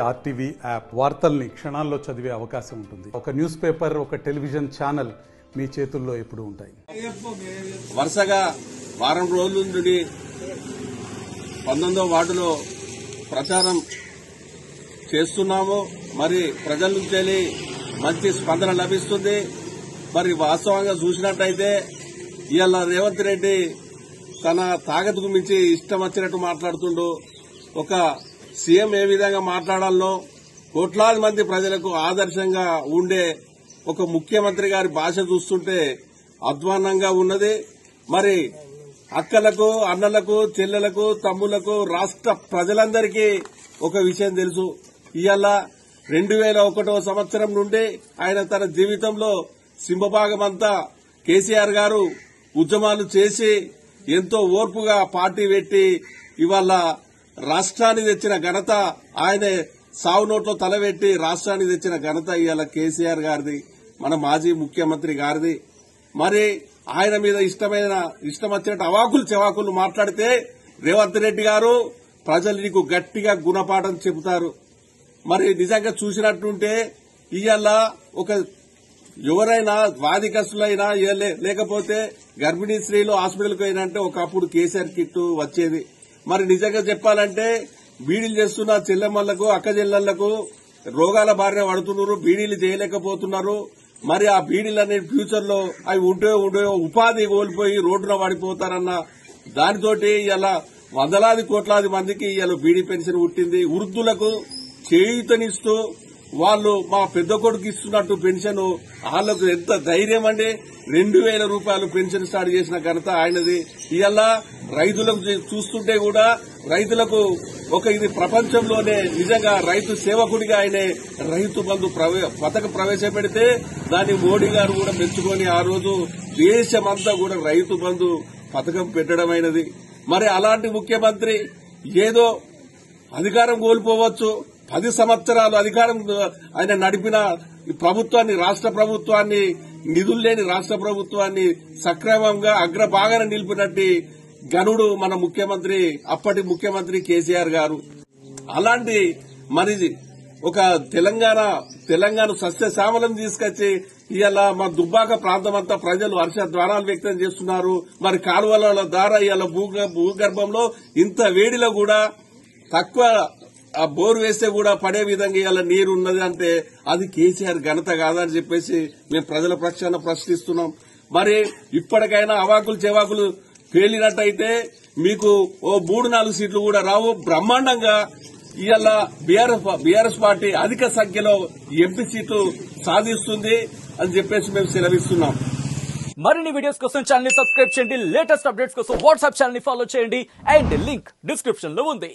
RTV app వార్తల్ని క్షణాల్లో చదివే అవకాశం ఉంటుంది. ఒక న్యూస్ పేపర్, ఒక టెలివిజన్ ఛానల్ మీ చేతుల్లో ఎప్పుడూ ఉంటాయి. వరుసగా వారం రోజుల నుండి 19వ వార్డులో ప్రచారం చేస్తున్నాము. మరి ప్రజల నుంచి మంచి స్పందన లభిస్తుంది. మరి వాస్తవంగా చూసినట్టయితే ఇవాళ రేవంత్ రెడ్డి తన తాగతుకు మించి ఇష్టం వచ్చినట్టు మాట్లాడుతుండు. ఒక సీఎం ఏ విధంగా మాట్లాడాలో కోట్లాది మంది ప్రజలకు ఆదర్శంగా ఉండే ఒక ముఖ్యమంత్రి గారి భాష చూస్తుంటే అధ్వాన్నంగా ఉన్నది. మరి అక్కలకు, అన్నలకు, చెల్లెలకు, తమ్ములకు, రాష్ట్ర ప్రజలందరికీ ఒక విషయం తెలుసు. ఇవాళ 2001వ సంవత్సరం నుండి ఆయన తన జీవితంలో సింహభాగమంతా కేసీఆర్ గారు ఉద్యమాలు చేసి ఎంతో ఓర్పుగా పార్టీ పెట్టి ఇవాళ రాష్ట్రాన్ని తెచ్చిన ఘనత, ఆయనే సావు నోట్లో తలబెట్టి రాష్ట్రాన్ని తెచ్చిన ఘనత ఇవాళ కేసీఆర్ గారిది, మన మాజీ ముఖ్యమంత్రి గారిది. మరి ఆయన మీద ఇష్టం వచ్చినట్టు అవాకులు చెవాకులు మాట్లాడితే రేవంత్ రెడ్డి గారు ప్రజలు నీకు గట్టిగా గుణపాఠం చెబుతారు. మరి నిజంగా చూసినట్టుంటే ఇవాళ ఒక ఎవరైనా వాదికస్తులైనా లేకపోతే గర్భిణీ స్త్రీలు హాస్పిటల్కి అయినంటే ఒకప్పుడు కేసీఆర్ కిట్ వచ్చేది. మరి నిజంగా చెప్పాలంటే బీడీలు చేస్తున్న చెల్లెమ్మలకు, అక్క చెల్లెళ్లకు రోగాల బారిన పడుతున్నారు, బీడీలు చేయలేకపోతున్నారు. మరి ఆ బీడీలు అనేది ఫ్యూచర్ లో అవి ఉంటే ఉపాధి కోల్పోయి రోడ్డున పడిపోతారన్న దానితోటి ఇలా వందలాది కోట్లాది మందికి ఇలా బీడీ పెన్షన్ పుట్టింది. వృద్ధులకు చేయూతనిస్తూ వాళ్ళు మా పెద్ద కొడుకు ఇస్తున్నట్టు పెన్షన్ వాళ్లకు ఎంత ధైర్యం అండి. 2000 రూపాయలు పెన్షన్ స్టార్ట్ చేసిన ఘనత ఆయనది. ఇవాళ రైతులకు చూస్తుంటే కూడా రైతులకు ఇది ప్రపంచంలోనే నిజంగా రైతు సేవకుడిగా ఆయనే రైతు బంధు పథకం ప్రవేశపెడితే దాన్ని మోడీ గారు కూడా మెచ్చుకొని ఆ రోజు దేశమంతా కూడా రైతు బంధు పథకం పెట్టడమైనది. మరి అలాంటి ముఖ్యమంత్రి ఏదో అధికారం కోల్పోవచ్చు, 10 సంవత్సరాలు అధికారం ఆయన నడిపిన ప్రభుత్వాన్ని, రాష్ట్ర ప్రభుత్వాన్ని, నిధులు లేని రాష్ట్ర ప్రభుత్వాన్ని సక్రమంగా అగ్రభాగాన నిలిపినట్టు గనుడు మన ముఖ్యమంత్రి, అప్పటి ముఖ్యమంత్రి కేసీఆర్ గారు. అలాంటి మరి ఒక తెలంగాణ సస్యశ్యామలం తీసుకొచ్చి ఇవాళ మా దుబ్బాక ప్రాంతం అంతా ప్రజలు హర్షధ్వానాలు వ్యక్తం చేస్తున్నారు. మరి కాలువల ద్వారా ఇవాళ భూగర్భంలో ఇంత వేడిలో కూడా తక్కువ ఆ బోరు వేస్తే కూడా పడే విధంగా ఇవాళ నీరు ఉన్నది అంటే అది కేసీఆర్ ఘనత కాదని చెప్పేసి మేము ప్రజల పక్షాన ప్రశ్నిస్తున్నాం. మరి ఇప్పటికైనా అవాకులు చెవాకులు పేలినట్టయితే మీకు 3-4 సీట్లు కూడా రావు. బ్రహ్మాండంగా ఇవాళ బీఆర్ఎస్ పార్టీ అధిక సంఖ్యలో ఎంపీ సీట్లు సాధిస్తుంది అని చెప్పేసి మేము సెలవిస్తున్నాం. మరిన్ని వీడియోస్ కోసం ఛానల్ ని సబ్స్క్రైబ్ చేయండి. లేటెస్ట్ అప్డేట్స్ కోసం వాట్సాప్ ఛానల్ ని ఫాలో చేయండి. అండ్ లింక్ డిస్క్రిప్షన్ లో ఉంది.